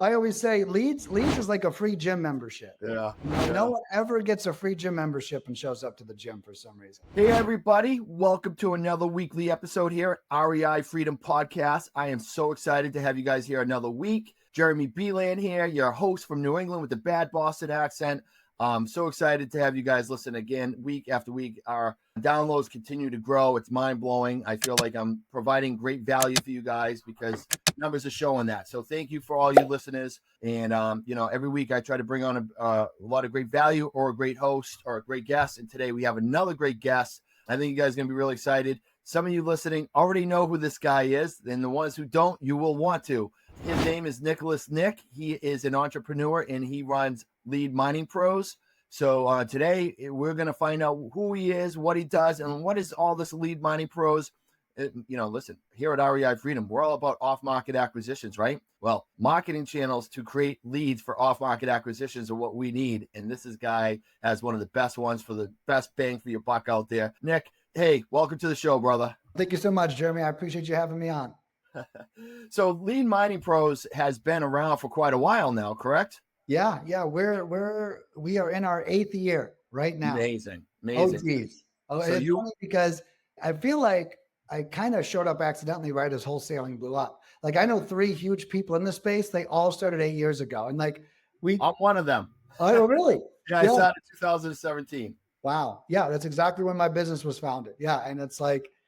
I always say leads is like a free gym membership. Yeah. No one ever gets a free gym membership and shows up to the gym for some reason. Hey, everybody. Welcome to another weekly episode here at REI Freedom Podcast. I am so excited to have you guys here another week. Jeremy Beland here, your host from New England with the bad Boston accent. I'm so excited to have you guys listen again week after week. Our downloads continue to grow. It's mind-blowing. I feel like I'm providing great value for you guys because numbers are showing that. So thank you for all you listeners. And, every week I try to bring on a lot of great value or a great host or a great guest. And today we have another great guest. I think you guys are going to be really excited. Some of you listening already know who this guy is. And the ones who don't, you will want to. His name is Nicholas Nick. He is an entrepreneur and he runs Lead Mining Pros. So today we're going to find out who he is, what he does, and what is all this Lead Mining Pros. Listen, here at REI Freedom, we're all about off-market acquisitions, right? Well, marketing channels to create leads for off-market acquisitions are what we need. And this guy has one of the best ones for the best bang for your buck out there. Nick, hey, welcome to the show, brother. Thank you so much, Jeremy. I appreciate you having me on. So Lead Mining Pros has been around for quite a while now, correct? Yeah. We are in our 8th year right now. Amazing. Oh, geez. So it's funny because I feel like I kind of showed up accidentally right as wholesaling blew up. Like I know 3 huge people in the space. They all started 8 years ago. And I'm one of them. Oh, really? Yeah, I started in 2017. Wow. Yeah. That's exactly when my business was founded. Yeah. And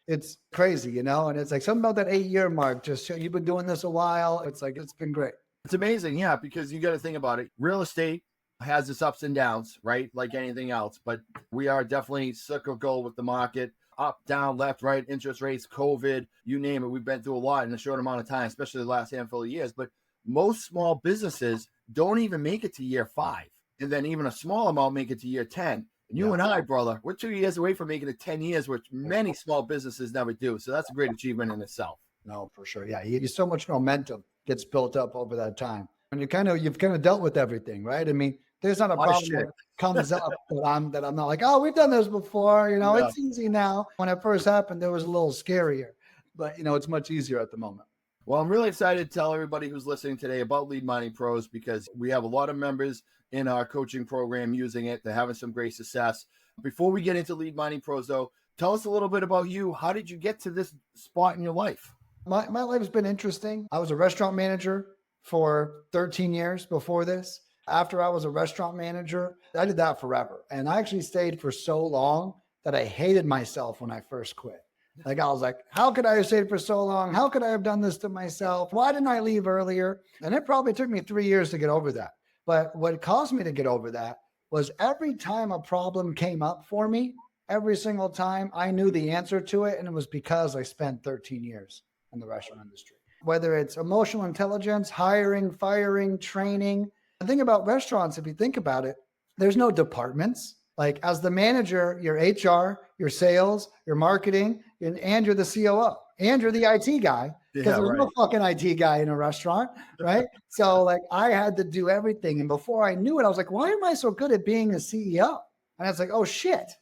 it's crazy, and it's like something about that 8-year mark. Just you've been doing this a while. It's like, it's been great. It's amazing. Yeah. Because you got to think about it. Real estate has its ups and downs, right? Like anything else, but we are definitely cyclical with the market. Up, down, left, right, interest rates, COVID, you name it. We've been through a lot in a short amount of time, especially the last handful of years. But most small businesses don't even make it to year 5. And then even a small amount make it to year 10. And you and I, brother, we're 2 years away from making it 10 years, which many small businesses never do. So that's a great achievement in itself. No, for sure. Yeah. So much momentum gets built up over that time. And you've kind of dealt with everything, right? I mean, there's not a problem that comes up that I'm not like, oh, we've done this before. It's easy now. When it first happened, it was a little scarier, but it's much easier at the moment. Well, I'm really excited to tell everybody who's listening today about Lead Mining Pros because we have a lot of members in our coaching program using it. They're having some great success. Before we get into Lead Mining Pros, though, tell us a little bit about you. How did you get to this spot in your life? My life's been interesting. I was a restaurant manager for 13 years before this. After I was a restaurant manager, I did that forever. And I actually stayed for so long that I hated myself when I first quit. Like I was like, how could I have stayed for so long? How could I have done this to myself? Why didn't I leave earlier? And it probably took me 3 years to get over that. But what caused me to get over that was every time a problem came up for me, every single time I knew the answer to it. And it was because I spent 13 years in the restaurant industry. Whether it's emotional intelligence, hiring, firing, training. The thing about restaurants, if you think about it, there's no departments. Like as the manager, your HR, your sales, your marketing, and you're the COO, and you're the IT guy, because there's no fucking IT guy in a restaurant, right? So like I had to do everything. And before I knew it, I was like, why am I so good at being a CEO? And I was like, oh shit,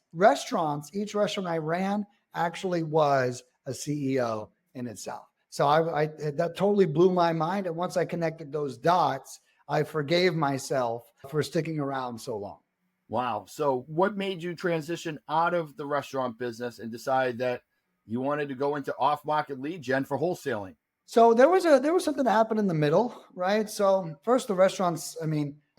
each restaurant I ran actually was a CEO in itself. So I that totally blew my mind. And once I connected those dots, I forgave myself for sticking around so long. Wow. So what made you transition out of the restaurant business and decide that you wanted to go into off-market lead gen for wholesaling? So there was something that happened in the middle, right? So first the restaurants,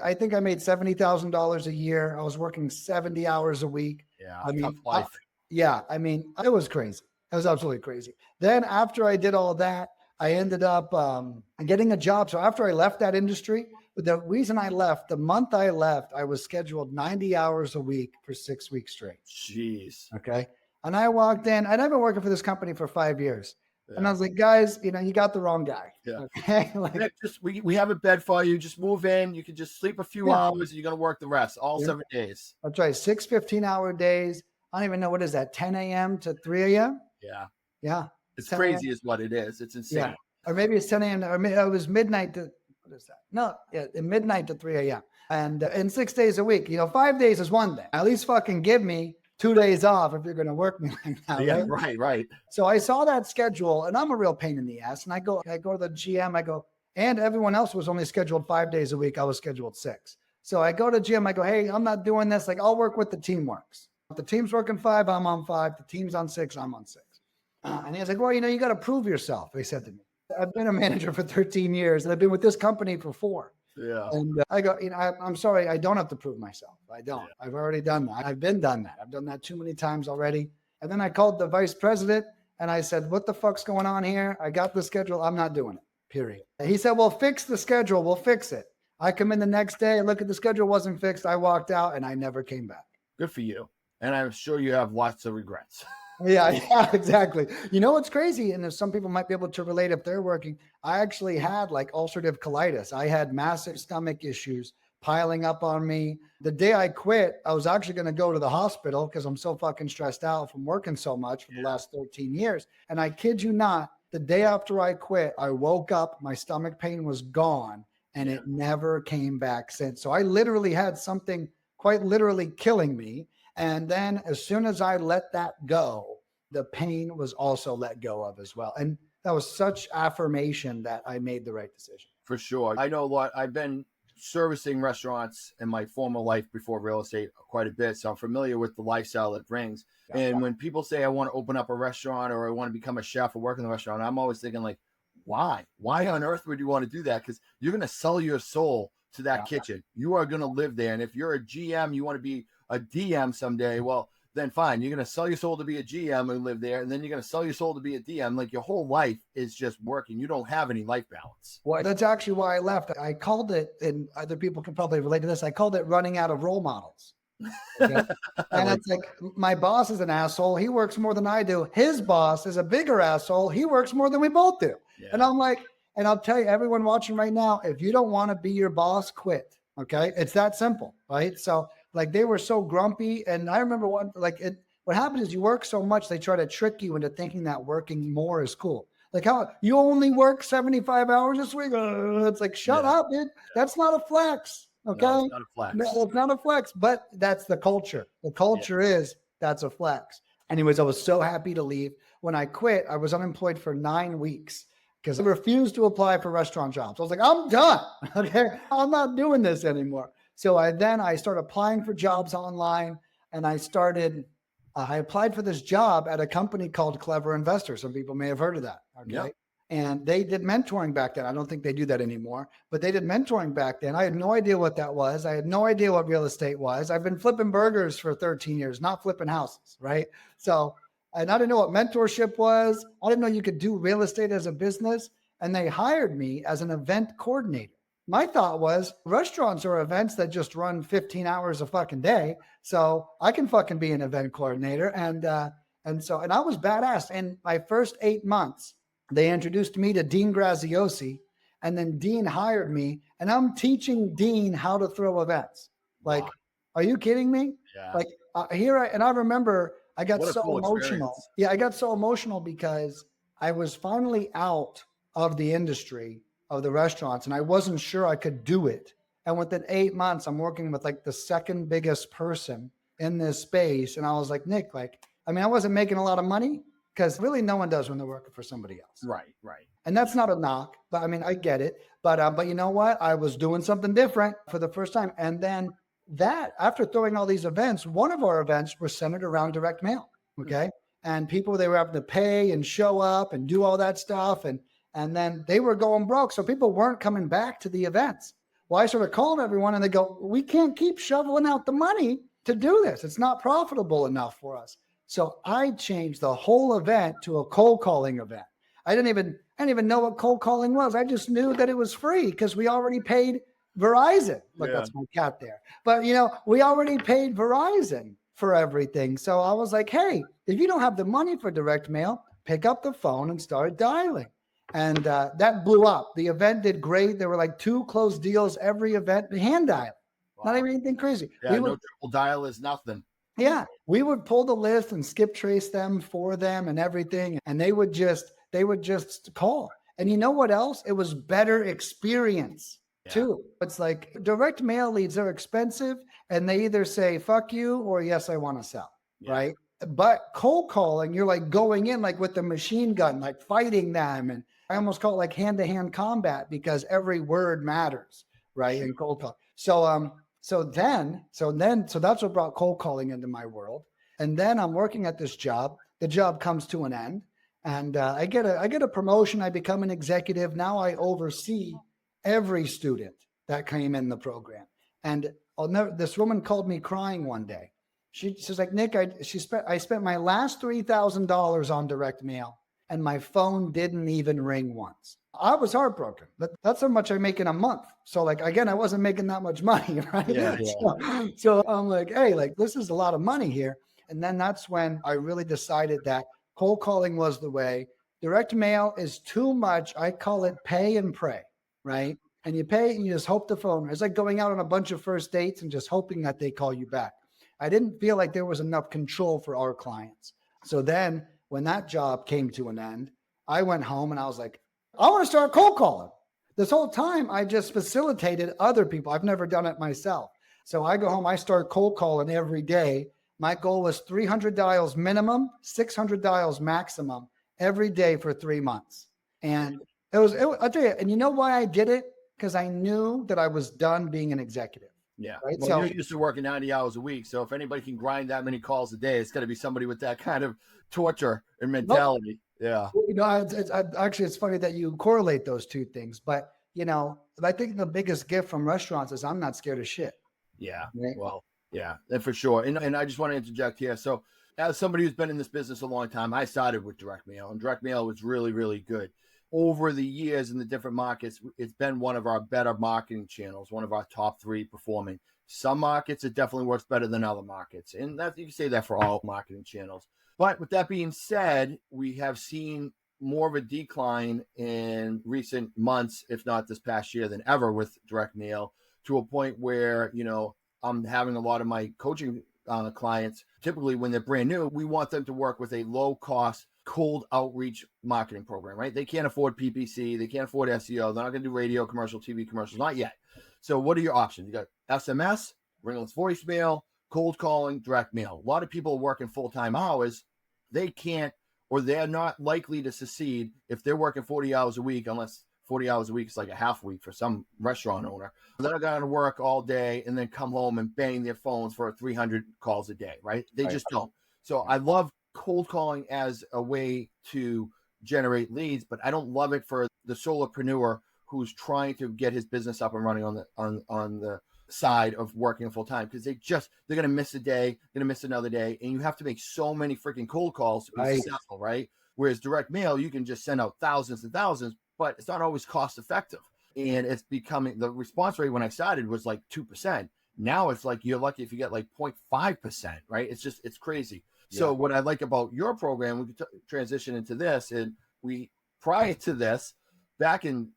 I think I made $70,000 a year. I was working 70 hours a week. Yeah. Tough life. It was crazy. It was absolutely crazy. Then after I did all that, I ended up getting a job. So after I left that industry, the reason I left, the month I left, I was scheduled 90 hours a week for 6 weeks straight. Jeez. Okay. And I walked in, and I've been working for this company for 5 years. Yeah. And I was like, guys, you got the wrong guy. Yeah. Okay. We have a bed for you. Just move in. You can just sleep a few hours and you're going to work the rest, all 7 days. That's right. 6 15-hour days. I don't even know, what is that, 10 a.m. to 3 a.m.? Yeah. Yeah. It's crazy is what it is. It's insane. Yeah. Or maybe it's 10 a.m. Or it was midnight to, what is that? No, midnight to 3 a.m. And 6 days a week. 5 days is one thing. At least fucking give me 2 days off if you're going to work me like that. Yeah, right. So I saw that schedule, and I'm a real pain in the ass. And I go to the GM, I go, And everyone else was only scheduled 5 days a week. I was scheduled 6. So I go to Jim, I go, hey, I'm not doing this. Like, I'll work with the team works. If the team's working 5, I'm on 5. The team's on 6, I'm on 6. And he was like, well, you got to prove yourself. He said to me, I've been a manager for 13 years and I've been with this company for 4. Yeah. And I go, I'm sorry, I don't have to prove myself. I don't. Yeah. I've already done that. I've done that too many times already. And then I called the vice president and I said, what the fuck's going on here? I got the schedule. I'm not doing it, period. He said, well, fix the schedule. We'll fix it. I come in the next day, look at the schedule, wasn't fixed. I walked out and I never came back. Good for you. And I'm sure you have lots of regrets. Yeah, exactly. You know what's crazy? And some people might be able to relate if they're working. I actually had like ulcerative colitis. I had massive stomach issues piling up on me. The day I quit, I was actually going to go to the hospital because I'm so fucking stressed out from working so much for the last 13 years. And I kid you not, the day after I quit, I woke up, my stomach pain was gone and it never came back since. So I literally had something quite literally killing me. And then as soon as I let that go, the pain was also let go of as well. And that was such affirmation that I made the right decision. For sure. I know a lot. I've been servicing restaurants in my former life before real estate quite a bit. So I'm familiar with the lifestyle it brings. And when people say I want to open up a restaurant or I want to become a chef or work in the restaurant, I'm always thinking like, why? Why on earth would you want to do that? Because you're going to sell your soul to that kitchen. You are going to live there. And if you're a GM, you want to be a DM someday, well, then fine. You're going to sell your soul to be a GM and live there. And then you're going to sell your soul to be a DM. Like your whole life is just working. You don't have any life balance. Well, that's actually why I left. I called it, and other people can probably relate to this. I called it running out of role models. Okay? And it's like, my boss is an asshole. He works more than I do. His boss is a bigger asshole. He works more than we both do. Yeah. And I'm like, and I'll tell you, everyone watching right now, if you don't want to be your boss, quit. Okay. It's that simple. Right. So like they were so grumpy. And I remember what happens is you work so much, they try to trick you into thinking that working more is cool. Like how you only work 75 hours this week. It's like, shut up, dude. That's not a flex. Okay. No, it's not a flex. No, it's not a flex, but that's the culture. The culture is that's a flex. Anyways, I was so happy to leave. When I quit, I was unemployed for 9 weeks because I refused to apply for restaurant jobs. I was like, I'm done. Okay. I'm not doing this anymore. So I started applying for jobs online, and I applied for this job at a company called Clever Investor. Some people may have heard of that. Okay. Yep. And they did mentoring back then. I don't think they do that anymore, but they did mentoring back then. I had no idea what that was. I had no idea what real estate was. I've been flipping burgers for 13 years, not flipping houses. Right. So, and I didn't know what mentorship was. I didn't know you could do real estate as a business. And they hired me as an event coordinator. My thought was restaurants are events that just run 15 hours a fucking day. So I can fucking be an event coordinator. And I was badass. In my first 8 months, they introduced me to Dean Graziosi, and then Dean hired me, and I'm teaching Dean how to throw events. Like, are you kidding me? Yeah. Like I remember I got so emotional. Experience. Yeah. I got so emotional because I was finally out of the industry of the restaurants, and I wasn't sure I could do it. And within 8 months, I'm working with like the second biggest person in this space. And I was like, Nick, I wasn't making a lot of money because really no one does when they're working for somebody else. Right. And that's not a knock, but I get it. But you know what? I was doing something different for the first time. And then after throwing all these events, one of our events were centered around direct mail. Okay. And people, they were having to pay and show up and do all that stuff. And then they were going broke. So people weren't coming back to the events. Well, I sort of called everyone and they go, we can't keep shoveling out the money to do this. It's not profitable enough for us. So I changed the whole event to a cold calling event. I didn't even know what cold calling was. I just knew that it was free because we already paid Verizon. Look, that's my cat there. But we already paid Verizon for everything. So I was like, hey, if you don't have the money for direct mail, pick up the phone and start dialing. And that blew up. The event did great. There were like 2 closed deals every event, hand dial. Wow. Not even anything crazy. Yeah, no triple dial is nothing. Yeah. We would pull the list and skip trace them for them and everything. And they would just call. And you know what else? It was better experience too. It's like direct mail leads are expensive and they either say, fuck you, or yes, I want to sell. Yeah. Right. But cold calling, you're like going in like with the machine gun, like fighting them. And I almost call it like hand-to-hand combat because every word matters, right? In cold call. So that's what brought cold calling into my world. And then I'm working at this job. The job comes to an end, and I get a promotion. I become an executive. Now I oversee every student that came in the program. And this woman called me crying one day. She's like, Nick, I spent my last $3,000 on direct mail, and my phone didn't even ring once. I was heartbroken. That's how much I make in a month. So like, again, I wasn't making that much money, right? Yeah. So I'm like, hey, like this is a lot of money here. And then that's when I really decided that cold calling was the way. Direct mail is too much. I call it pay and pray, right? And you pay and you just hope the phone. It's like going out on a bunch of first dates and just hoping that they call you back. I didn't feel like there was enough control for our clients. So then when that job came to an end, I went home and I was like, I want to start cold calling. This whole time I just facilitated other people. I've never done it myself. So I go home, I start cold calling every day. My goal was 300 dials minimum, 600 dials maximum every day for 3 months. And I'll tell you, and you know why I did it? Because I knew that I was done being an executive. Yeah. Right. Well, So you're used to working 90 hours a week. So if anybody can grind that many calls a day, it's going to be somebody with that kind of torture and mentality. Yeah. It's funny that you correlate those two things. But, I think the biggest gift from restaurants is I'm not scared of shit. Yeah. Right? Well, yeah, and for sure. And I just want to interject here. So as somebody who's been in this business a long time, I started with direct mail, and direct mail was really, really good. Over the years in the different markets, it's been one of our better marketing channels, one of our top 3 performing. Some markets, it definitely works better than other markets. And that you can say that for all marketing channels. But with that being said, we have seen more of a decline in recent months, if not this past year, than ever with direct mail, to a point where, I'm having a lot of my coaching clients, typically when they're brand new, we want them to work with a low cost, cold outreach marketing program, right? They can't afford PPC. They can't afford SEO. They're not going to do radio commercial, TV commercials, not yet. So what are your options? You got SMS, ringless voicemail, cold calling, direct mail. A lot of people working full-time hours. They can't, or they're not likely to succeed if they're working 40 hours a week, unless 40 hours a week is like a half week for some restaurant owner. They're going to work all day and then come home and bang their phones for 300 calls a day, right? They just don't. So I love cold calling as a way to generate leads, but I don't love it for the solopreneur who's trying to get his business up and running on the side of working full time, because they're going to miss a day, going to miss another day, and you have to make so many freaking cold calls to be successful, right? Whereas direct mail, you can just send out thousands and thousands, but it's not always cost effective. And it's becoming, the response rate when I started was like 2%. Now it's like you're lucky if you get like 0.5%, right? It's crazy. Yeah. So what I like about your program, we could transition into this, and prior to this, back in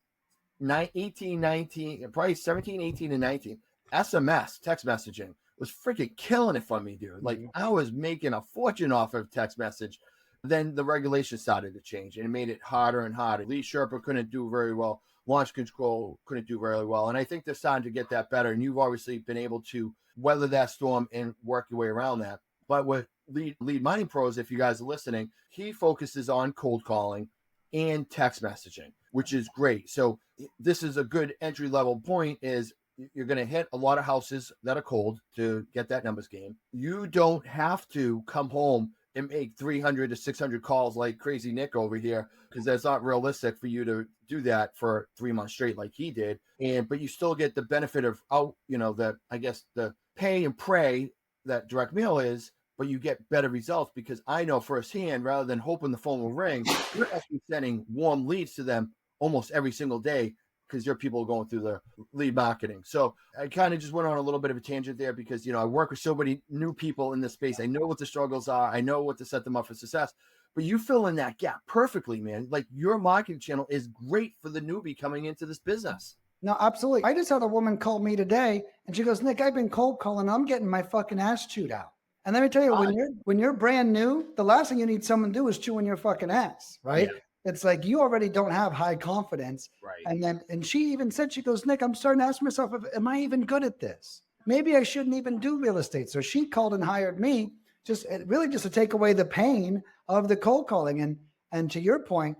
18, 19, probably 17, 18, and 19, SMS, text messaging, was freaking killing it for me, dude. Like I was making a fortune off of text message. Then the regulation started to change, and it made it harder and harder. Lead Sherpa couldn't do very well. Launch control couldn't do very well. And I think they're starting to get that better. And you've obviously been able to weather that storm and work your way around that. But with Lead Mining Pros, if you guys are listening, he focuses on cold calling and text messaging, which is great. So this is a good entry level point, is you're going to hit a lot of houses that are cold to get that numbers game. You don't have to come home and make 300 to 600 calls like crazy Nick over here, because that's not realistic for you to do that for 3 months straight like he did. But you still get the benefit of the pay and pray that direct mail is, but you get better results, because I know firsthand, rather than hoping the phone will ring, you're actually sending warm leads to them almost every single day, because your people are going through the lead marketing. So I kind of just went on a little bit of a tangent there, because, I work with so many new people in this space. I know what the struggles are. I know what to set them up for success, but you fill in that gap perfectly, man. Like your marketing channel is great for the newbie coming into this business. No, absolutely. I just had a woman call me today, and she goes, Nick, I've been cold calling. I'm getting my fucking ass chewed out. And let me tell you, when you're brand new, the last thing you need someone to do is chewing your fucking ass, right? Yeah. It's like you already don't have high confidence. Right. And she even said, she goes, Nick, I'm starting to ask myself, am I even good at this? Maybe I shouldn't even do real estate. So she called and hired me just to take away the pain of the cold calling. And to your point,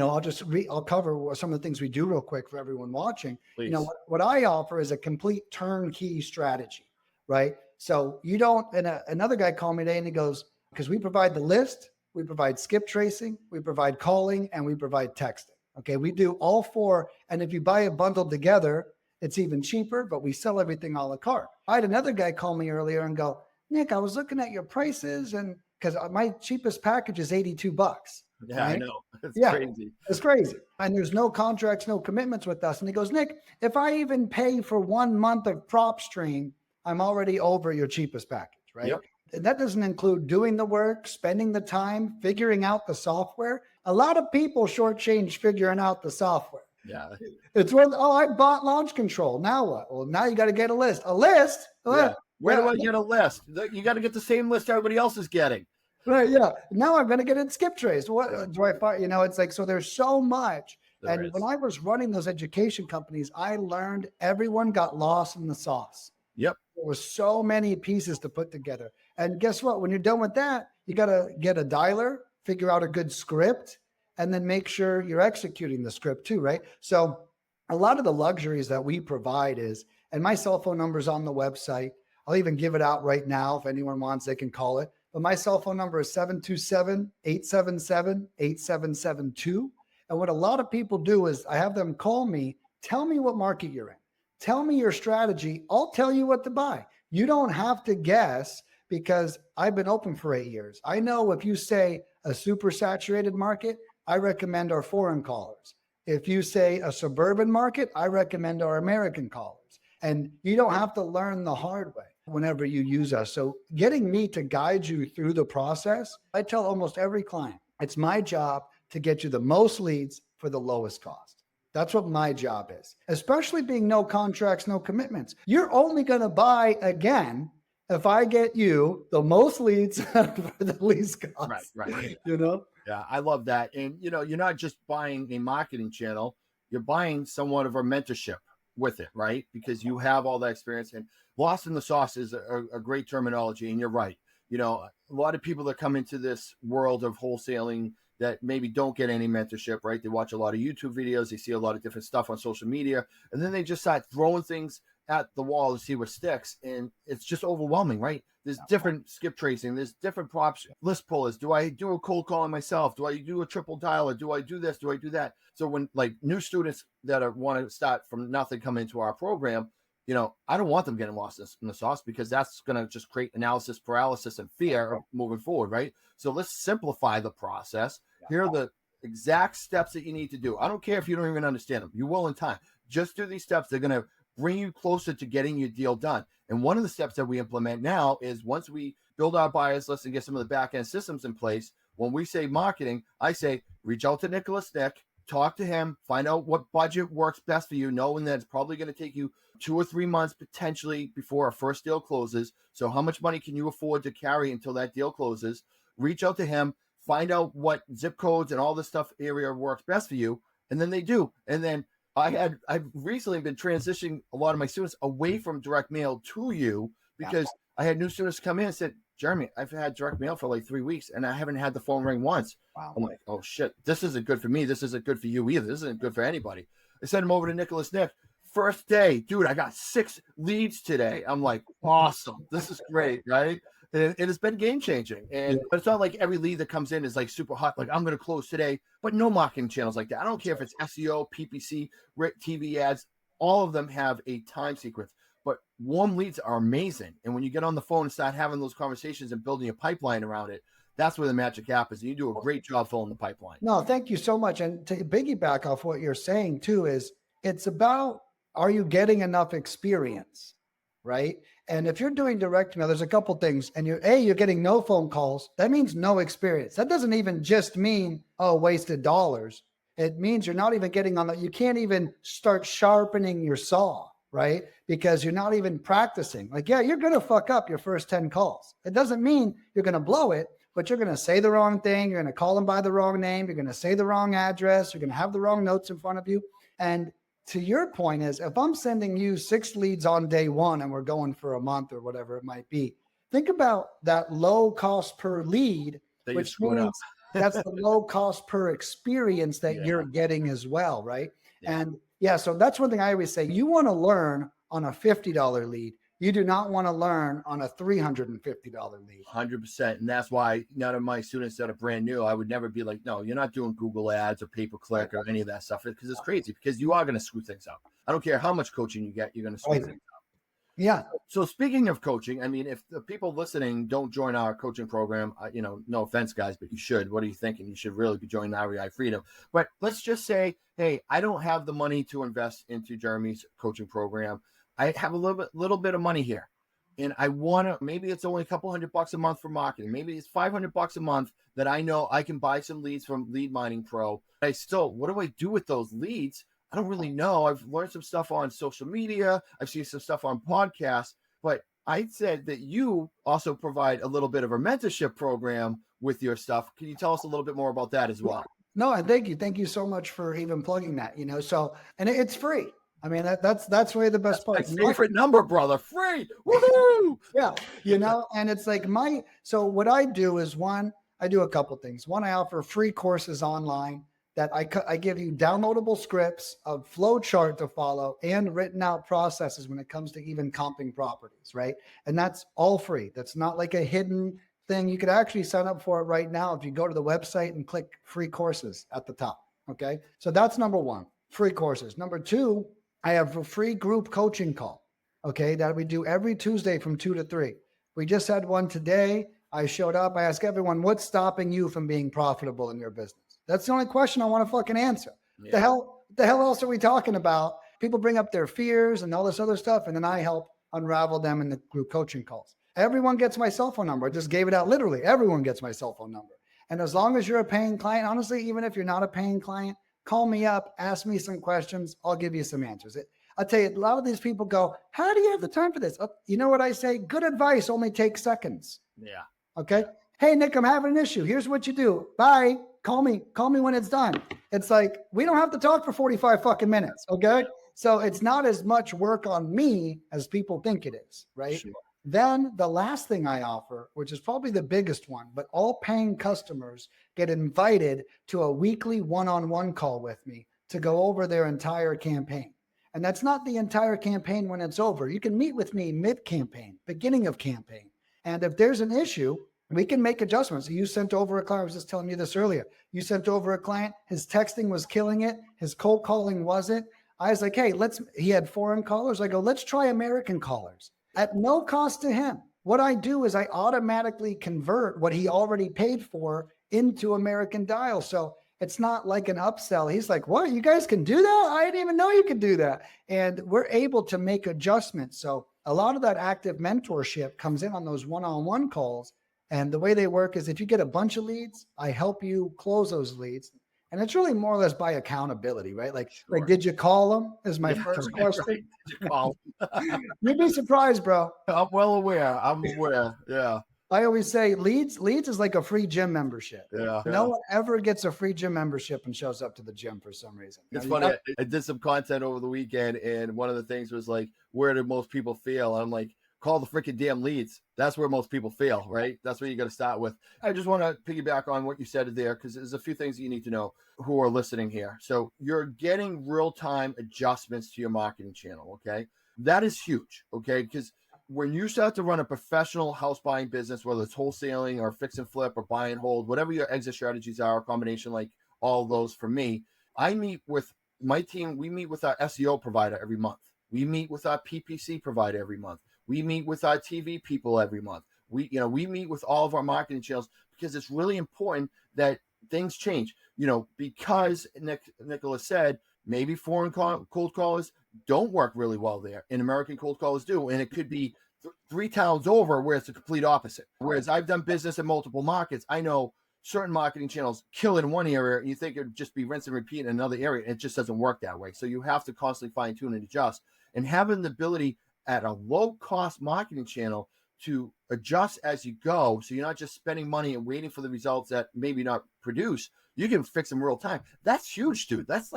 I'll cover some of the things we do real quick for everyone watching. Please. What I offer is a complete turnkey strategy, right? So you don't, and another guy called me today and he goes, because we provide the list, we provide skip tracing, we provide calling, and we provide texting. Okay. We do all four. And if you buy a bundle together, it's even cheaper, but we sell everything a la carte. I had another guy call me earlier and go, Nick, I was looking at your prices, and because my cheapest package is $82. Yeah, right? I know. It's crazy. It's crazy. And there's no contracts, no commitments with us. And he goes, Nick, if I even pay for 1 month of prop stream, I'm already over your cheapest package, right? Yep. And that doesn't include doing the work, spending the time, figuring out the software. A lot of people shortchange figuring out the software. Yeah. It's I bought launch control. Now what? Well, now you got to get a list. A list? Yeah. Where do I get a list? You got to get the same list everybody else is getting. Right. Yeah. Now I'm going to get it skip traced. What do I find? It's like, so there's so much. When I was running those education companies, I learned everyone got lost in the sauce. Yep. There was so many pieces to put together. And guess what? When you're done with that, you got to get a dialer, figure out a good script, and then make sure you're executing the script too, right? So a lot of the luxuries that we provide and my cell phone number is on the website. I'll even give it out right now. If anyone wants, they can call it. But my cell phone number is 727-877-8772. And what a lot of people do is I have them call me, tell me what market you're in. Tell me your strategy. I'll tell you what to buy. You don't have to guess because I've been open for 8 years. I know if you say a super saturated market, I recommend our foreign callers. If you say a suburban market, I recommend our American callers. And you don't have to learn the hard way whenever you use us. So getting me to guide you through the process, I tell almost every client, it's my job to get you the most leads for the lowest cost. That's what my job is, especially being no contracts, no commitments. You're only going to buy again if I get you the most leads for the least cost. Right. Yeah, I love that. And, you're not just buying a marketing channel, you're buying somewhat of a mentorship with it, right? Because you have all that experience. And lost in the sauce is a great terminology. And you're right. A lot of people that come into this world of wholesaling that maybe don't get any mentorship, right? They watch a lot of YouTube videos. They see a lot of different stuff on social media. And then they just start throwing things at the wall to see what sticks. And it's just overwhelming, right? There's different skip tracing. There's different props, list pullers. Do I do a cold calling myself? Do I do a triple dialer? Do I do this? Do I do that? So when like new students that want to start from nothing come into our program, I don't want them getting lost in the sauce because that's going to just create analysis paralysis and fear of moving forward, right? So let's simplify the process. Here are the exact steps that you need to do. I don't care if you don't even understand them. You will in time. Just do these steps. They're going to bring you closer to getting your deal done. And one of the steps that we implement now is once we build our buyers list and get some of the back-end systems in place, when we say marketing, I say, reach out to Nicholas Nick, talk to him, find out what budget works best for you, knowing that it's probably going to take you 2 or 3 months potentially before our first deal closes. So how much money can you afford to carry until that deal closes? Reach out to him, find out what zip codes and all this stuff area works best for you. And then they do. And then I've recently been transitioning a lot of my students away from direct mail to you because I had new students come in and said, Jeremy, I've had direct mail for like 3 weeks and I haven't had the phone ring once. Wow. I'm like, oh shit, this isn't good for me. This isn't good for you either. This isn't good for anybody. I sent him over to Nicholas Nick. First day, dude, I got 6 leads today. I'm like, awesome. This is great, right? And it has been game changing. But it's not like every lead that comes in is like super hot. Like I'm going to close today, but no marketing channels like that. I don't care if it's SEO, PPC, TV ads. All of them have a time sequence. But warm leads are amazing. And when you get on the phone and start having those conversations and building a pipeline around it, that's where the magic happens. And you do a great job filling the pipeline. No, thank you so much. And to piggyback off what you're saying too, is it's about, are you getting enough experience, right? And if you're doing direct mail, there's a couple things. And you're getting no phone calls. That means no experience. That doesn't even just mean, wasted dollars. It means you're not even getting on that. You can't even start sharpening your saw, right? Because you're not even practicing. Like, you're going to fuck up your first 10 calls. It doesn't mean you're going to blow it, but you're going to say the wrong thing. You're going to call them by the wrong name. You're going to say the wrong address. You're going to have the wrong notes in front of you. And to your point is, if I'm sending you 6 leads on day 1 and we're going for a month or whatever it might be, think about that low cost per lead, which means That's the low cost per experience that Yeah. you're getting as well, right? Yeah. And yeah, so that's one thing I always say. You want to learn on a $50 lead. You do not want to learn on a $350 lead. 100%. And that's why none of my students that are brand new, I would never be like, no, you're not doing Google ads or pay-per-click or any of that stuff, because it's crazy, because you are going to screw things up. I don't care how much coaching you get, you're going to screw things up. Yeah. So speaking of coaching, I mean, if the people listening don't join our coaching program, no offense, guys, but you should. What are you thinking? You should really be joining REI Freedom. But let's just say, hey, I don't have the money to invest into Jeremy's coaching program. I have a little bit of money here, and I want to, maybe it's only a couple $100 a month for marketing. Maybe it's $500 a month that I know I can buy some leads from Lead Mining Pro. What do I do with those leads? I don't really know. I've learned some stuff on social media. I've seen some stuff on podcasts, but I said that you also provide a little bit of a mentorship program with your stuff. Can you tell us a little bit more about that as well? No, and thank you. Thank you so much for even plugging that, so, and it's free. I mean, that's really the best part. My favorite number, brother. Free. Woohoo! Yeah. And it's like so what I do is I do a couple things. One, I offer free courses online that I give you downloadable scripts, a flow chart to follow, and written out processes when it comes to even comping properties, right? And that's all free. That's not like a hidden thing. You could actually sign up for it right now if you go to the website and click free courses at the top. Okay. So that's number one, free courses. Number two, I have a free group coaching call, okay, that we do every Tuesday from 2 to 3. We just had one today. I showed up. I asked everyone, what's stopping you from being profitable in your business? That's the only question I want to fucking answer. Yeah. The hell else are we talking about? People bring up their fears and all this other stuff, and then I help unravel them in the group coaching calls. Everyone gets my cell phone number. I just gave it out. Literally, everyone gets my cell phone number. And as long as you're a paying client, honestly, even if you're not a paying client, call me up, ask me some questions. I'll give you some answers. I'll tell you, a lot of these people go, how do you have the time for this? You know what I say? Good advice only takes seconds. Yeah. Okay. Hey, Nick, I'm having an issue. Here's what you do. Bye. Call me when it's done. It's like, we don't have to talk for 45 fucking minutes. Okay. So it's not as much work on me as people think it is. Right. Sure. Then the last thing I offer, which is probably the biggest one, but all paying customers get invited to a weekly one-on-one call with me to go over their entire campaign. And that's not the entire campaign when it's over. You can meet with me mid-campaign, beginning of campaign. And if there's an issue, we can make adjustments. You sent over a client. I was just telling you this earlier. You sent over a client. His texting was killing it. His cold calling wasn't. I was like, hey, he had foreign callers. I go, let's try American callers at no cost to him. What I do is I automatically convert what he already paid for into American dial. So it's not like an upsell. He's like, what? You guys can do that? I didn't even know you could do that. And we're able to make adjustments. So a lot of that active mentorship comes in on those one-on-one calls. And the way they work is if you get a bunch of leads, I help you close those leads. And it's really more or less by accountability, right? Like, did you call them? Is my first question. Right. Did you call them? You'd be surprised, bro. I'm well aware. Yeah. I always say leads is like a free gym membership. Yeah. No one ever gets a free gym membership and shows up to the gym for some reason. It's funny. I did some content over the weekend, and one of the things was like, where do most people fail? I'm like, call the freaking damn leads. That's where most people fail, right? That's where you got to start with. I just want to piggyback on what you said there, because there's a few things that you need to know who are listening here. So you're getting real-time adjustments to your marketing channel, okay? That is huge, okay? Because when you start to run a professional house buying business, whether it's wholesaling or fix and flip or buy and hold, whatever your exit strategies are, a combination like all those for me, I meet with my team. We meet with our SEO provider every month. We meet with our PPC provider every month. We meet with our TV people every month. We meet with all of our marketing channels, because it's really important that things change, because Nicholas said, maybe foreign cold callers don't work really well there, and American cold callers do. And it could be 3 towns over where it's the complete opposite. Whereas I've done business in multiple markets. I know certain marketing channels kill in one area, and you think it would just be rinse and repeat in another area. It just doesn't work that way. So you have to constantly fine tune and adjust, and having the ability at a low cost marketing channel to adjust as you go. So you're not just spending money and waiting for the results that maybe not produce. You can fix them real time. That's huge, dude. That's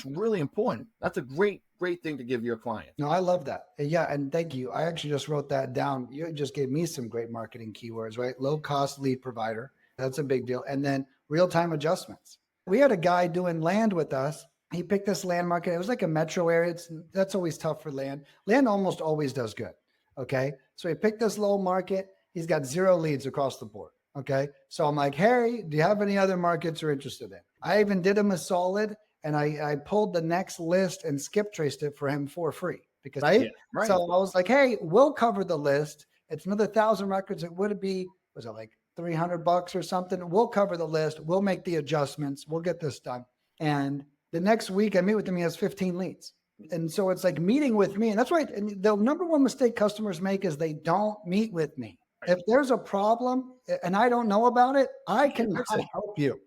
really important. That's a great thing to give your client. No, I love that. Yeah. And thank you. I actually just wrote that down. You just gave me some great marketing keywords, right? Low cost lead provider. That's a big deal. And then real-time adjustments. We had a guy doing land with us. He picked this land market. It was like a metro area. That's always tough for land. Land almost always does good. Okay. So he picked this low market. He's got 0 leads across the board. Okay. So I'm like, Harry, do you have any other markets you're interested in? I even did him a solid, and I pulled the next list and skip traced it for him for free because right. So I was like, hey, we'll cover the list. It's another 1,000 records. It would be, was it like $300 or something? We'll cover the list. We'll make the adjustments. We'll get this done. And the next week I meet with him, he has 15 leads. And so it's like meeting with me. And that's right. And the number one mistake customers make is they don't meet with me. If there's a problem and I don't know about it, I can help you,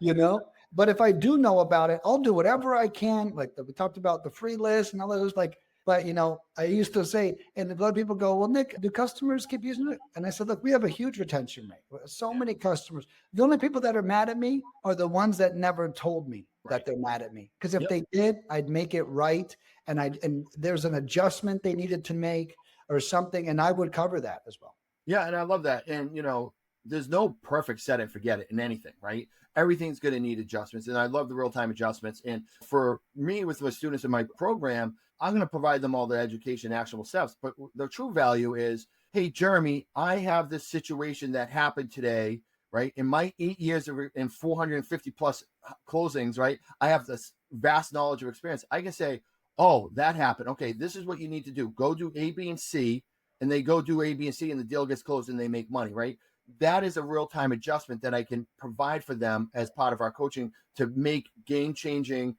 you know, but if I do know about it, I'll do whatever I can. Like we talked about the free list and all those, like, but you know, I used to say, and a lot of people go, well, Nick, do customers keep using it? And I said, look, we have a huge retention rate. So many customers. The only people that are mad at me are the ones that never told me that they're mad at me. Because if they did, I'd make it right. And there's an adjustment they needed to make or something, and I would cover that as well. Yeah, and I love that. And, you know, there's no perfect set and forget it in anything, right? Everything's going to need adjustments. And I love the real-time adjustments. And for me, with my students in my program, I'm going to provide them all the education, actionable steps. But the true value is, hey, Jeremy, I have this situation that happened today, right? In my 8 years and 450 plus closings, right? I have this vast knowledge of experience. I can say, oh, that happened. Okay, this is what you need to do. Go do A, B, and C. And they go do A, B, and C, and the deal gets closed and they make money, right? That is a real-time adjustment that I can provide for them as part of our coaching to make game-changing,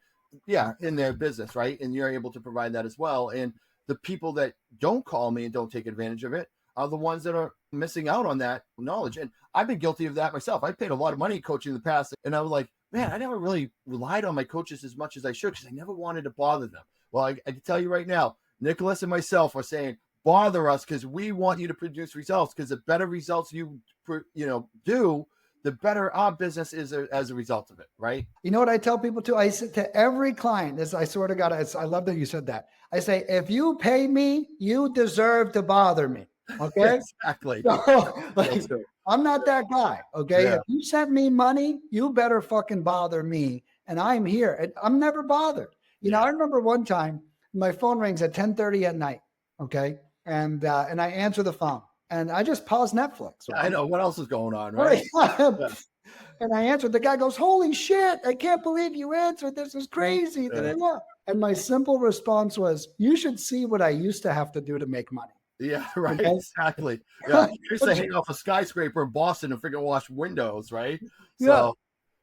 in their business, right? And you're able to provide that as well. And the people that don't call me and don't take advantage of it are the ones that are missing out on that knowledge. And I've been guilty of that myself. I paid a lot of money coaching in the past, and I was like, man, I never really relied on my coaches as much as I should because I never wanted to bother them. Well, I can tell you right now, Nicholas and myself are saying, bother us because we want you to produce results, because the better results you do, the better our business is as a result of it, right? You know what I tell people too? I said to every client, this, I swear to God, I love that you said that. I say, if you pay me, you deserve to bother me. Okay. Exactly. So, like, I'm not that guy. Okay. Yeah. If you sent me money, you better fucking bother me. And I'm here. And I'm never bothered. You know, I remember one time my phone rings at 10:30 at night. Okay. And I answer the phone and I just pause Netflix. Right? I know what else is going on, right? And I answered. The guy goes, "Holy shit! I can't believe you answered. This is crazy." And my simple response was, "You should see what I used to have to do to make money." Yeah, right. Okay? Exactly. Yeah, you used to hang off a skyscraper in Boston and freaking wash windows, right? So,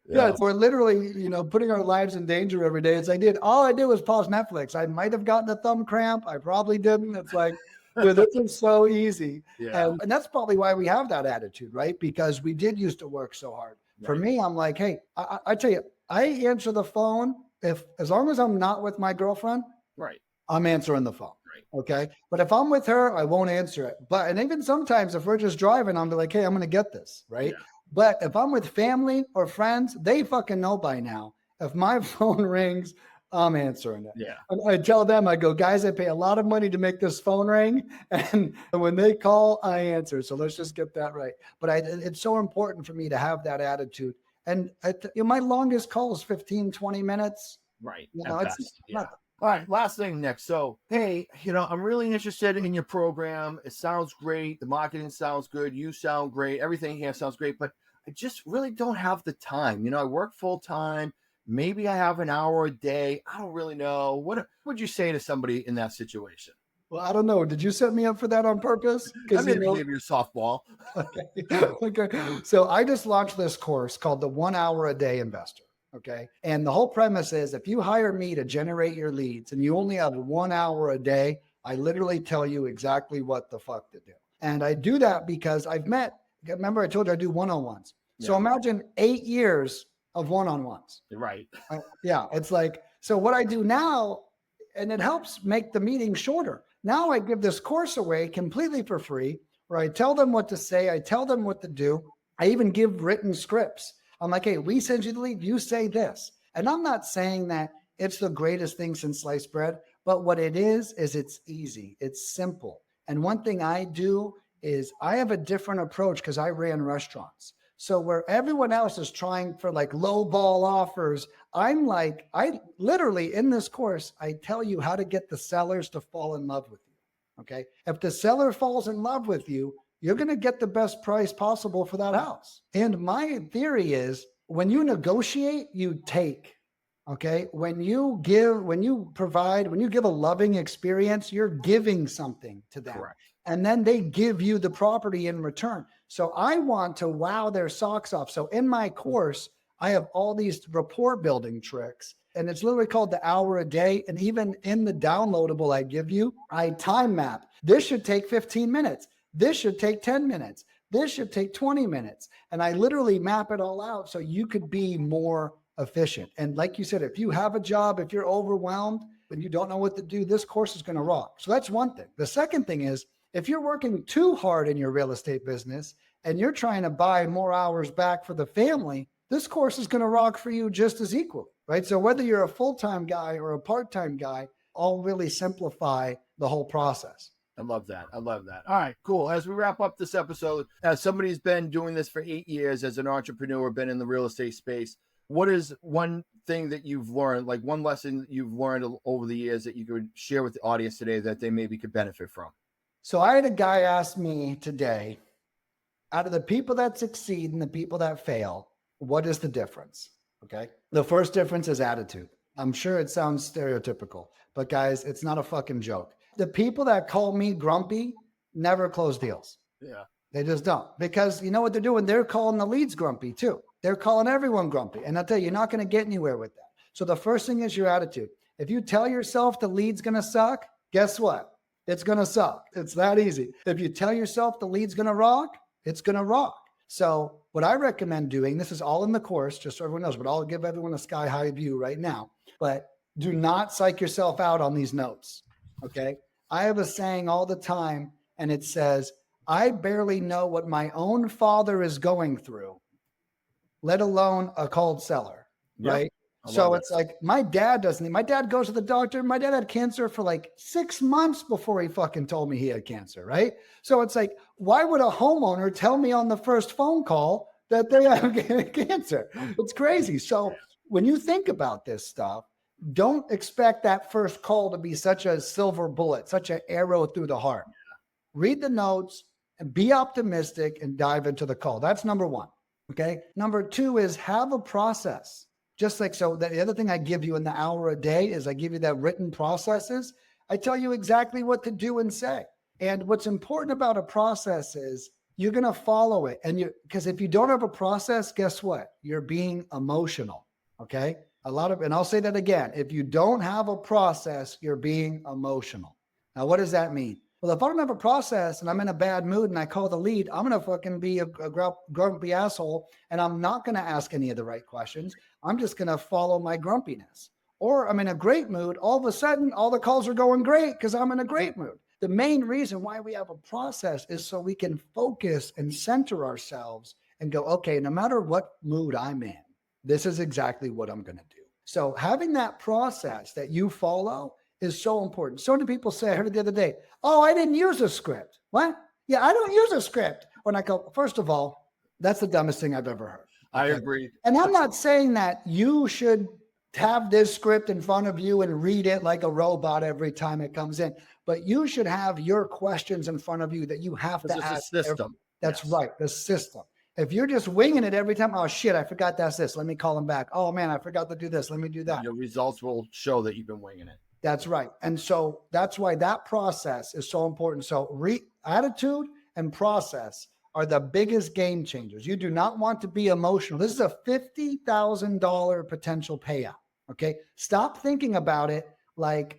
yeah, we're literally, putting our lives in danger every day. All I did was pause Netflix. I might have gotten a thumb cramp. I probably didn't. It's like, dude, this is so easy. Yeah. And that's probably why we have that attitude, right? Because we did used to work so hard. Right. For me, I'm like, hey, I tell you, I answer the phone as long as I'm not with my girlfriend, right? I'm answering the phone. Right. Okay. But if I'm with her, I won't answer it. And even sometimes if we're just driving, I'm like, hey, I'm going to get this. Right. Yeah. But if I'm with family or friends, they fucking know by now. If my phone rings, I'm answering it. Yeah. And I tell them, I go, guys, I pay a lot of money to make this phone ring. And when they call, I answer. So let's just get that right. But it's so important for me to have that attitude. And my longest call is 15, 20 minutes. Right. All right. Last thing, Nick. So, hey, I'm really interested in your program. It sounds great. The marketing sounds good. You sound great. Everything here sounds great. But I just really don't have the time. I work full time. Maybe I have an hour a day. I don't really know. What would you say to somebody in that situation? Well, I don't know. Did you set me up for that on purpose? I maybe gave you a softball. Okay. So I just launched this course called the 1 hour a day investor. Okay. And the whole premise is if you hire me to generate your leads and you only have 1 hour a day, I literally tell you exactly what the fuck to do. And I do that because remember I told you I do one-on-ones. Yeah. So imagine 8 years of one-on-ones. Right. Yeah. It's like, so what I do now, and it helps make the meeting shorter. Now I give this course away completely for free, where I tell them what to say. I tell them what to do. I even give written scripts. I'm like, hey, we send you the lead. You say this. And I'm not saying that it's the greatest thing since sliced bread, but what it is it's easy. It's simple. And one thing I do is I have a different approach because I ran restaurants. So where everyone else is trying for like low ball offers, I'm like, I literally in this course, I tell you how to get the sellers to fall in love with you. Okay. If the seller falls in love with you, you're going to get the best price possible for that house. And my theory is when you negotiate, you take. Okay. When you give, when you provide, when you give a loving experience, you're giving something to them. Correct. And then they give you the property in return. So I want to wow their socks off. So in my course, I have all these rapport building tricks, and it's literally called the hour a day. And even in the downloadable I give you, I time map. This should take 15 minutes. This should take 10 minutes. This should take 20 minutes. And I literally map it all out so you could be more efficient. And like you said, if you have a job, if you're overwhelmed and you don't know what to do, this course is going to rock. So that's one thing. The second thing is, if you're working too hard in your real estate business and you're trying to buy more hours back for the family, this course is going to rock for you just as equally, right? So whether you're a full-time guy or a part-time guy, I'll really simplify the whole process. I love that. I love that. All right, cool. As we wrap up this episode, as somebody who's been doing this for 8 years as an entrepreneur, been in the real estate space, what is one thing that you've learned, like one lesson that you've learned over the years that you could share with the audience today that they maybe could benefit from? So I had a guy ask me today, out of the people that succeed and the people that fail, what is the difference? Okay. The first difference is attitude. I'm sure it sounds stereotypical, but guys, it's not a fucking joke. The people that call me grumpy never close deals. Yeah. They just don't, because you know what they're doing? They're calling the leads grumpy too. They're calling everyone grumpy. And I'll tell you, you're not going to get anywhere with that. So the first thing is your attitude. If you tell yourself the lead's going to suck, guess what? It's going to suck. It's that easy. If you tell yourself the lead's going to rock, it's going to rock. So what I recommend doing, this is all in the course, just so everyone knows, but I'll give everyone a sky high view right now, but do not psych yourself out on these notes. Okay. I have a saying all the time, and it says, I barely know what my own father is going through, let alone a cold seller. Yep. Right. So it's like my dad doesn't. My dad goes to the doctor. My dad had cancer for like 6 months before he fucking told me he had cancer. Right. So it's like, why would a homeowner tell me on the first phone call that they have cancer? It's crazy. So when you think about this stuff, don't expect that first call to be such a silver bullet, such an arrow through the heart. Read the notes and be optimistic and dive into the call. That's number one. Okay. Number two is have a process. Just like, so the other thing I give you in the hour a day is I give you that written processes. I tell you exactly what to do and say. And what's important about a process is you're going to follow it. And because if you don't have a process, guess what? You're being emotional. Okay. And I'll say that again. If you don't have a process, you're being emotional. Now, what does that mean? Well, if I don't have a process and I'm in a bad mood and I call the lead, I'm going to fucking be a grumpy asshole, and I'm not going to ask any of the right questions. I'm just going to follow my grumpiness. Or I'm in a great mood. All of a sudden, all the calls are going great because I'm in a great mood. The main reason why we have a process is so we can focus and center ourselves and go, okay, no matter what mood I'm in, this is exactly what I'm going to do. So having that process that you follow is so important. So many people say, I heard it the other day, oh, I didn't use a script. What? Yeah, I don't use a script. When I go, first of all, that's the dumbest thing I've ever heard. I agree. And I'm not saying that you should have this script in front of you and read it like a robot every time it comes in, but you should have your questions in front of you that you have to ask. The system. That's right. The system. If you're just winging it every time, oh shit, I forgot that's this. Let me call them back. Oh man, I forgot to do this. Let me do that. Your results will show that you've been winging it. That's right. And so that's why that process is so important. So attitude and process are the biggest game changers. You do not want to be emotional. This is a $50,000 potential payout. Okay. Stop thinking about it like,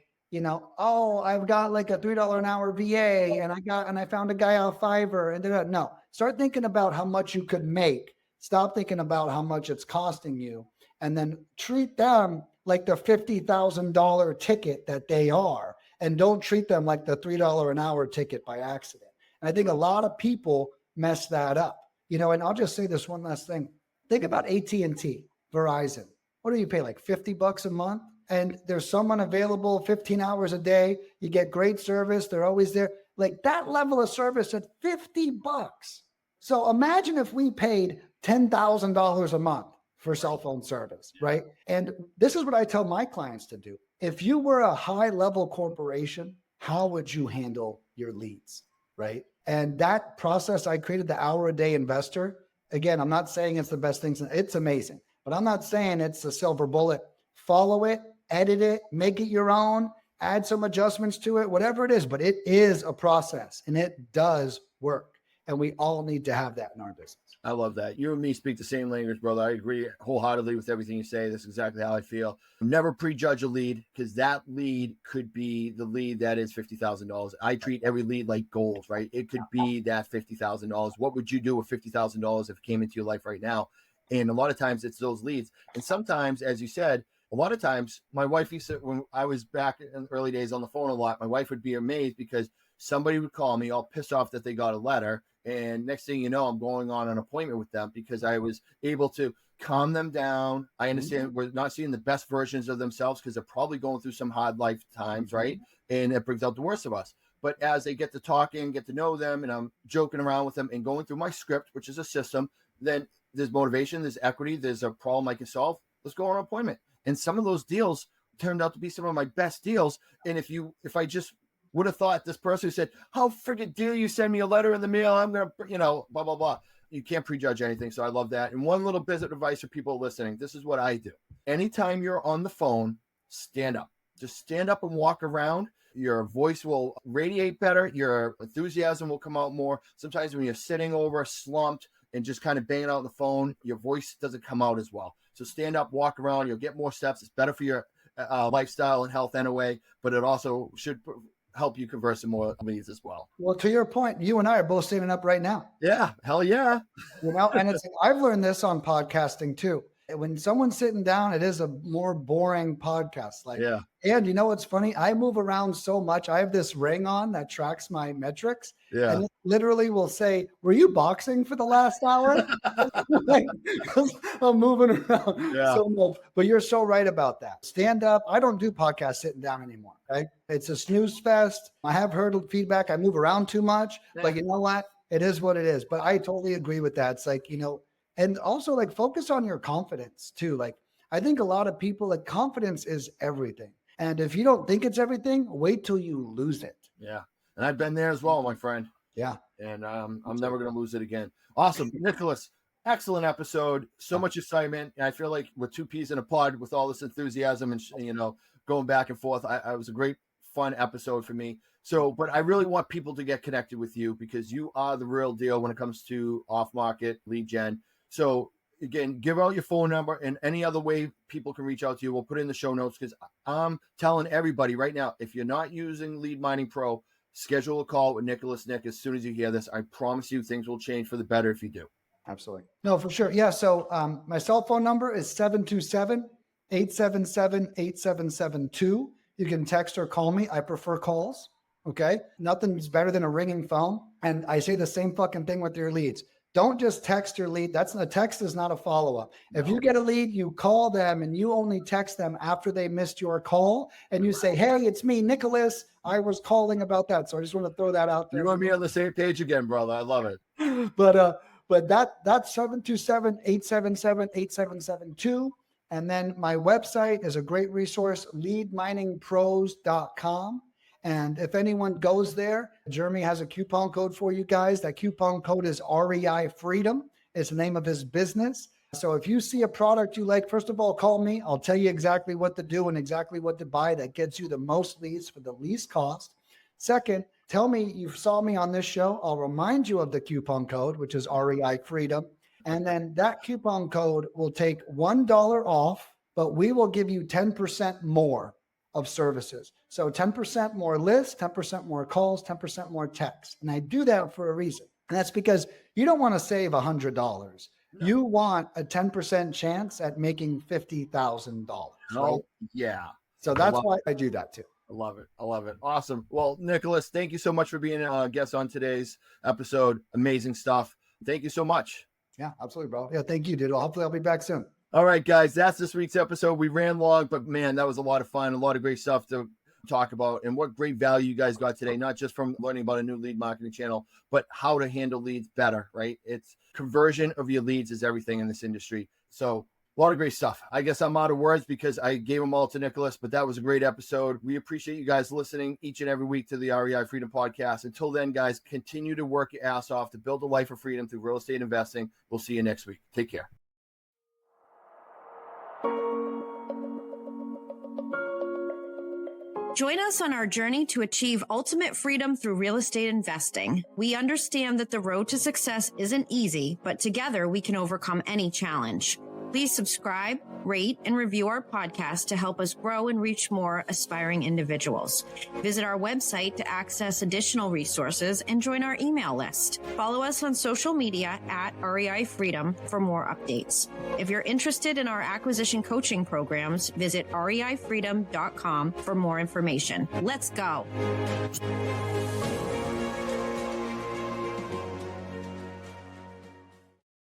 oh, I've got like a $3 an hour VA and I found a guy off Fiverr and no, start thinking about how much you could make. Stop thinking about how much it's costing you, and then treat them like the $50,000 ticket that they are, and don't treat them like the $3 an hour ticket by accident. And I think a lot of people mess that up, and I'll just say this one last thing. Think about AT&T, Verizon. What do you pay? Like $50 a month? And there's someone available 15 hours a day. You get great service. They're always there. Like that level of service at $50. So imagine if we paid $10,000 a month for cell phone service, right? And this is what I tell my clients to do. If you were a high level corporation, how would you handle your leads, right? And that process, I created the hour a day investor. Again, I'm not saying it's the best thing. It's amazing, but I'm not saying it's a silver bullet. Follow it, edit it, make it your own, add some adjustments to it, whatever it is, but it is a process and it does work. And we all need to have that in our business. I love that. You and me speak the same language, brother. I agree wholeheartedly with everything you say. That's exactly how I feel. Never prejudge a lead, because that lead could be the lead that is $50,000. I treat every lead like gold, right? It could be that $50,000. What would you do with $50,000 if it came into your life right now? And a lot of times it's those leads. And sometimes, as you said, a lot of times my wife used to, when I was back in the early days on the phone a lot, my wife would be amazed because somebody would call me all pissed off that they got a letter. And next thing you know, I'm going on an appointment with them because I was able to calm them down. I understand we're not seeing the best versions of themselves because they're probably going through some hard life times, right? And it brings out the worst of us. But as they get to talking, get to know them, and I'm joking around with them and going through my script, which is a system, then there's motivation, there's equity, there's a problem I can solve. Let's go on an appointment. And some of those deals turned out to be some of my best deals. And if I just would have thought this person who said, how friggin' dare you send me a letter in the mail? I'm going to, blah, blah, blah. You can't prejudge anything. So I love that. And one little bit of advice for people listening. This is what I do. Anytime you're on the phone, stand up. Just stand up and walk around. Your voice will radiate better. Your enthusiasm will come out more. Sometimes when you're sitting over slumped and just kind of banging out on the phone, your voice doesn't come out as well. So stand up, walk around. You'll get more steps. It's better for your lifestyle and health anyway, but it also should help you convert some more leads as well. Well, to your point, you and I are both standing up right now. Yeah, hell yeah. And I've learned this on podcasting too. When someone's sitting down, it is a more boring podcast. Yeah. And you know what's funny? I move around so much. I have this ring on that tracks my metrics. Yeah. And it literally will say, were you boxing for the last hour? I'm moving around so much. But you're so right about that. Stand up. I don't do podcasts sitting down anymore. Right? It's a snooze fest. I have heard feedback. I move around too much. Yeah. But you know what? It is what it is. But I totally agree with that. It's like, and also focus on your confidence too. I think a lot of people, confidence is everything. And if you don't think it's everything, wait till you lose it. Yeah. And I've been there as well, my friend. Yeah. And I'm never going to lose it again. Awesome. Nicholas, excellent episode. So much excitement. And I feel like we're two peas in a pod with all this enthusiasm and, going back and forth. I was a great, fun episode for me. So, but I really want people to get connected with you because you are the real deal when it comes to off-market lead gen. So again, give out your phone number and any other way people can reach out to you. We'll put it in the show notes because I'm telling everybody right now, if you're not using Lead Mining Pro, schedule a call with Nicholas Nick as soon as you hear this. I promise you things will change for the better if you do. Absolutely. No, for sure. Yeah. So my cell phone number is 727-877-8772. You can text or call me. I prefer calls. Okay. Nothing's better than a ringing phone. And I say the same fucking thing with your leads. Don't just text your lead. A text is not a follow-up. If you get a lead, you call them and you only text them after they missed your call. And you say, hey, it's me, Nicholas. I was calling about that. So I just want to throw that out there. You want me on the same page again, brother. I love it. But that's 727-877-8772. And then my website is a great resource, leadminingpros.com. And if anyone goes there, Jeremy has a coupon code for you guys. That coupon code is REI Freedom. It's the name of his business. So if you see a product you like, first of all, call me. I'll tell you exactly what to do and exactly what to buy that gets you the most leads for the least cost. Second, tell me you saw me on this show. I'll remind you of the coupon code, which is REI Freedom. And then that coupon code will take $1 off, but we will give you 10% more of services. So 10% more lists, 10% more calls, 10% more texts. And I do that for a reason. And that's because you don't want to save $100. No. You want a 10% chance at making $50,000. Oh, right? Yeah. So that's why I do that too. I love it. I love it. Awesome. Well, Nicholas, thank you so much for being a guest on today's episode. Amazing stuff. Thank you so much. Yeah, absolutely, bro. Yeah, thank you, dude. Hopefully I'll be back soon. All right, guys, that's this week's episode. We ran long, but man, that was a lot of fun. A lot of great stuff to talk about and what great value you guys got today, not just from learning about a new lead marketing channel, but how to handle leads better, right? It's conversion of your leads is everything in this industry. So a lot of great stuff. I guess I'm out of words because I gave them all to Nicholas, but that was a great episode. We appreciate you guys listening each and every week to the REI Freedom Podcast. Until then, guys, continue to work your ass off to build a life of freedom through real estate investing. We'll see you next week. Take care. Join us on our journey to achieve ultimate freedom through real estate investing. We understand that the road to success isn't easy, but together we can overcome any challenge. Please subscribe, rate, and review our podcast to help us grow and reach more aspiring individuals. Visit our website to access additional resources and join our email list. Follow us on social media at REI Freedom for more updates. If you're interested in our acquisition coaching programs, visit reifreedom.com for more information. Let's go.